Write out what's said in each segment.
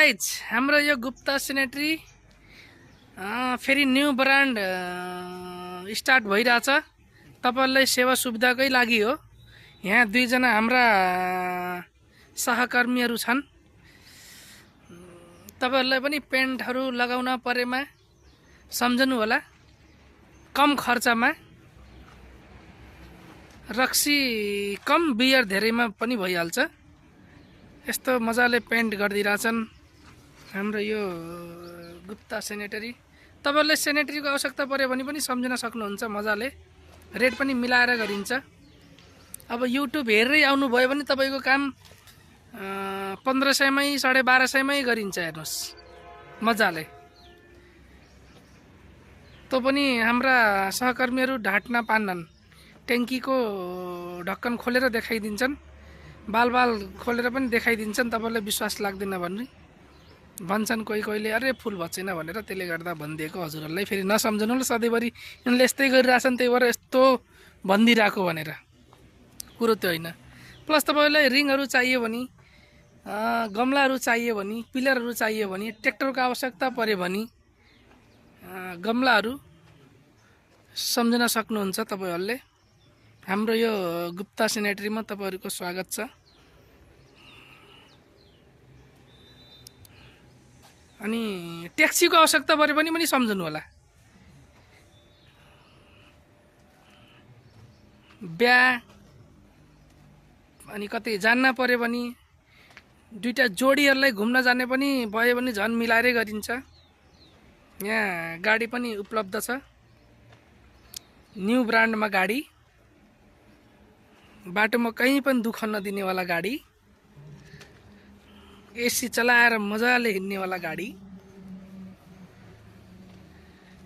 Guys हाम्रो यो Gupta sanitary फेरि न्यू ब्रान्ड स्टार्ट भइरहेछ। तपाईहरुलाई सेवा सुविधाकै लागि हो। यहाँ दुईजना हाम्रा सहकर्मीहरू छन्। तपाईहरुलाई पनि पेन्टहरू लगाउन परेमा सम्झनु होला। कम खर्चमा रक्सी कम बियर धेरैमा पनि भइहाल्छ। यस्तो मजाले पेन्ट गरिदिरहेछन् हाम्रो यो गुप्ता सेनेटरी। तपाईहरुले सेनेटरीको आवश्यकता पर्यो भने पनि सम्झन सक्नुहुन्छ। मजाले रेट पनि मिलाएर गरिन्छ। अब युट्युब हेरेरै आउनु भयो भने तपाईको काम 1500 मै 1250 मै गरिन्छ। हेर्नुस् मजाले। तो पनि हाम्रा सहकर्मीहरू ढाट्न पान्नन्। ट्याङ्कीको ढक्कन खोलेर देखाइदिन्छन्। बाल खोलेर पनि देखाइदिन्छन्। तपाईलाई विश्वास लाग्दैन भन्ने भन्छन् कोही कोहीले, अरे फुल भएन भनेर। त्यसले गर्दा भनिदिएको हजुरहरुलाई। फेरि नसम्झनु ल, सधैँभरि यिनले यस्तै गरिरहेछन् त्यही भएर यस्तो भनिदिरहेको भनेर। कुरो त्यो होइन। प्लस तपाईलाई रिङहरू चाहियो भने, गमलाहरू चाहियो भने, पिलरहरू चाहियो भने, ट्र्याक्टरको आवश्यकता पर्यो भने गमलाहरू सम्झन सक्नुहुन्छ तपाईहरुले। हाम्रो यो गुप्ता सेनेटरीमा तपाईहरुको स्वागत छ। अनि ट्याक्सीको आवश्यकता पर्यो भने पनि सम्झनु होला। बिहा अनि कतै जान्न पर्यो भने, दुईटा जोडीहरुलाई घुम्न जाने पनि भयो भने झन् मिलाएरै गरिन्छ। यहाँ गाडी पनि उपलब्ध छ। न्यू ब्रान्डमा गाडी, बाटोमा कहीँ पनि दुःख नदिनेवाला गाडी, एसी चलाएर मजाले हिँड्नेवाला गाडी,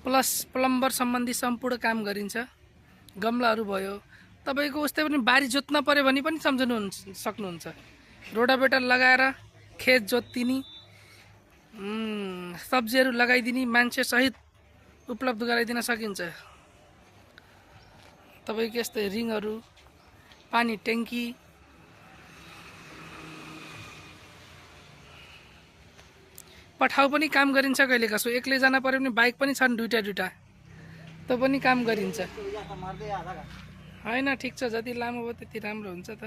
प्लस प्लम्बर सम्बन्धी सम्पूर्ण काम गरिन्छ। गमलाहरू भयो। तपाईको उस्तै पनि बारी जोत्न पर्यो भने पनि सम्झनु सक्नुहुन्छ। रोडावेटर लगाएर खेत जोत्तिनी, सब्जीहरू लगाइदिनी मान्छे सहित उपलब्ध गराइदिन सकिन्छ। तपाईको यस्तै रिङहरू, पानी ट्याङ्की, पठाउ पनि काम गरिन्छ। कहिले कसो एक्लै जान पर्यो भने बाइक पनि छन् दुईटा त्यो पनि काम गरिन्छ। हैन ठिक छ, जति लामो भयो त्यति राम्रो हुन्छ त।